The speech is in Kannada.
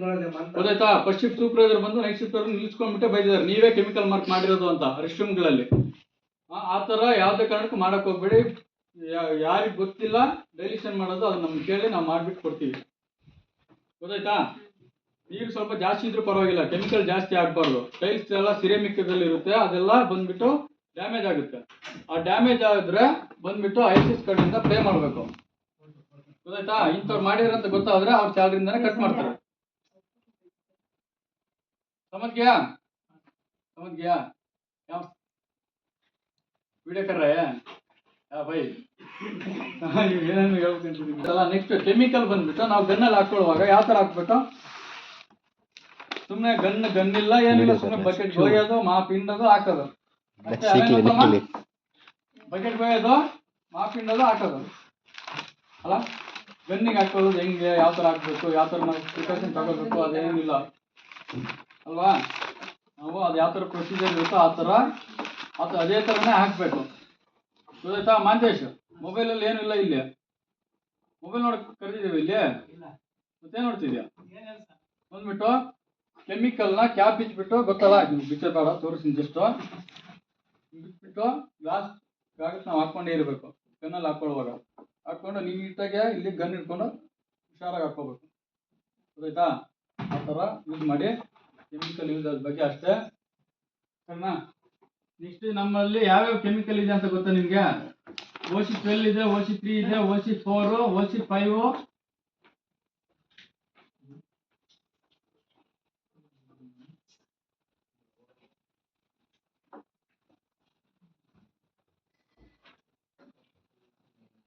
ಗೊತ್ತಾಯ್ತಾ? ಫಸ್ಟ್ ಶಿಫ್ಟ್ ಸೂಪರ್ವೈಸರ್ ಬಂದು ನೈಟ್ ಶಿಫ್ಟ್ ಅವ್ರನ್ನ ನಿಲ್ಸ್ಕೊಂಡ್ಬಿಟ್ಟೆ ಬೈದಿದ್ದಾರೆ, ನೀವೇ ಕೆಮಿಕಲ್ ಮಾರ್ಕ್ ಮಾಡಿರೋದು ಅಂತ ರೆಸ್ಟ್ ರೂಮ್ಗಳಲ್ಲಿ. ಆ ಥರ ಯಾವುದೇ ಕಾರಣಕ್ಕೂ ಮಾಡಕ್ ಹೋಗ್ಬೇಡಿ. ಯಾರಿಗೆ ಗೊತ್ತಿಲ್ಲ ಡೈಲ್ಯೂಷನ್ ಮಾಡೋದು, ಅದು ನಮ್ಗೆ ಕೇಳಿ ನಾವು ಮಾಡಿಬಿಟ್ಟು ಕೊಡ್ತೀವಿ. ಗೊತ್ತಾಯ್ತಾ? ನೀರು ಸ್ವಲ್ಪ ಜಾಸ್ತಿ ಇದ್ರೂ ಪರವಾಗಿಲ್ಲ, ಕೆಮಿಕಲ್ ಜಾಸ್ತಿ ಆಗಬಾರ್ದು. ಟೈಲ್ಸ್ ಎಲ್ಲ ಸಿರೆಮಿಕ್ದಲ್ಲಿ ಇರುತ್ತೆ, ಅದೆಲ್ಲ ಬಂದ್ಬಿಟ್ಟು ಡ್ಯಾಮೇಜ್ ಆಗುತ್ತೆ. ಆ ಡ್ಯಾಮೇಜ್ ಆಗಿದ್ರೆ ಬಂದ್ಬಿಟ್ಟು ಐಸಿಸ್ ಕಡೆಯಿಂದ ಪೇ ಮಾಡಬೇಕು. ಗೊತ್ತಾಯ್ತಾ? ಇಂಥವ್ರು ಮಾಡಿದ್ರೆ ಅಂತ ಗೊತ್ತಾದ್ರೆ ಅವ್ರ ಸ್ಯಾಲರಿಯಿಂದಾನೆ ಕಟ್ ಮಾಡ್ತಾರೆ. समझ गया क्या ವಿಡಿಯೋ ಕರ್ರೆ ಬೈ ಏನೇನು ಹೇಳ್ಕೊಂತಿದ್ದೀವಿ. ನೆಕ್ಸ್ಟ್ ಕೆಮಿಕಲ್ ಬಂದ್ಬಿಟ್ಟು ನಾವು ಗನ್ನಲ್ಲಿ ಹಾಕೊಳ್ಳುವಾಗ ಯಾವ ಥರ ಹಾಕ್ಬೇಕು? ಸುಮ್ಮನೆ ಗನ್ನಿಲ್ಲ ಏನಿಲ್ಲ, ಸುಮ್ಮನೆ ಬಕೆಟ್ ಕೊಯ್ಯೋದು, ಮಾಪ್ ಹಿಂಡೋದು, ಹಾಕೋದು ಅಷ್ಟೇ. ಬಕೆಟ್ ಕೊಯ್ಯೋದು, ಮಾಪ್ ಹಿಂಡೋದು, ಹಾಕೋದು ಅಲ್ಲ. ಗನ್ನಿಗೆ ಹಾಕೊಳ್ಳೋದು ಹೆಂಗೆ, ಯಾವ ಥರ ಹಾಕ್ಬೇಕು, ಯಾವ ಥರ ನಾವು ಪ್ರಿಕಾಷನ್ ತಗೋಬೇಕು, ಅದೇನಿಲ್ಲ ಅಲ್ವಾ. ನಾವು ಅದು ಯಾವ ಥರ ಪ್ರೊಸೀಜರ್ ಇರುತ್ತೋ ಆ ಥರ ಅದೇ ಥರನೇ ಹಾಕಬೇಕು. ಗೊತ್ತಾಯ್ತಾ? ಮಾಂತೇಶ್ ಮೊಬೈಲಲ್ಲಿ ಏನಿಲ್ಲ, ಇಲ್ಲಿ ಮೊಬೈಲ್ ನೋಡಕ್ ಕರೆದಿದ್ದೀವಿ, ಇಲ್ಲಿ ಮತ್ತೆ ನೋಡ್ತಿದ್ಯಾ? ಬಂದ್ಬಿಟ್ಟು ಕೆಮಿಕಲ್ನ ಕ್ಯಾಪ್ ಬಿಚ್ಬಿಟ್ಟು, ಗೊತ್ತಲ್ಲ ಬಿಚ್ಚಬೇಡ, ತೋರಿಸ್ತೀನಿ ಜಸ್ಟ್ ಬಿಟ್ಬಿಟ್ಟು ಗ್ಲಾಸ್ ಕಾಗಕ್ಕೆ ನಾವು ಹಾಕ್ಕೊಂಡೇ ಇರಬೇಕು. ಗನ್ನಲ್ಲಿ ಹಾಕೊಳ್ಳುವಾಗ ಹಾಕ್ಕೊಂಡು ನೀಟಾಗಿ ಇಲ್ಲಿ ಗನ್ ಇಟ್ಕೊಂಡು ಹುಷಾರಾಗಿ ಹಾಕ್ಕೋಬೇಕು. ಗೊತ್ತಾಯ್ತಾ? ಆ ಥರ ಯೂಸ್ ಮಾಡಿ. ಕೆಮಿಕಲ್ ಯೂಸ್ ಆದ ಬಗ್ಗೆ ಅಷ್ಟೇ, ಸರಿನಾ? ನೆಕ್ಸ್ಟ್ ನಮ್ಮಲ್ಲಿ ಯಾವ್ಯಾವ ಕೆಮಿಕಲ್ ಇದೆ ಅಂತ ಗೊತ್ತಾ ನಿಮಗೆ? OC12 ಇದೆ, OC3 ಇದೆ, OC4, OC5,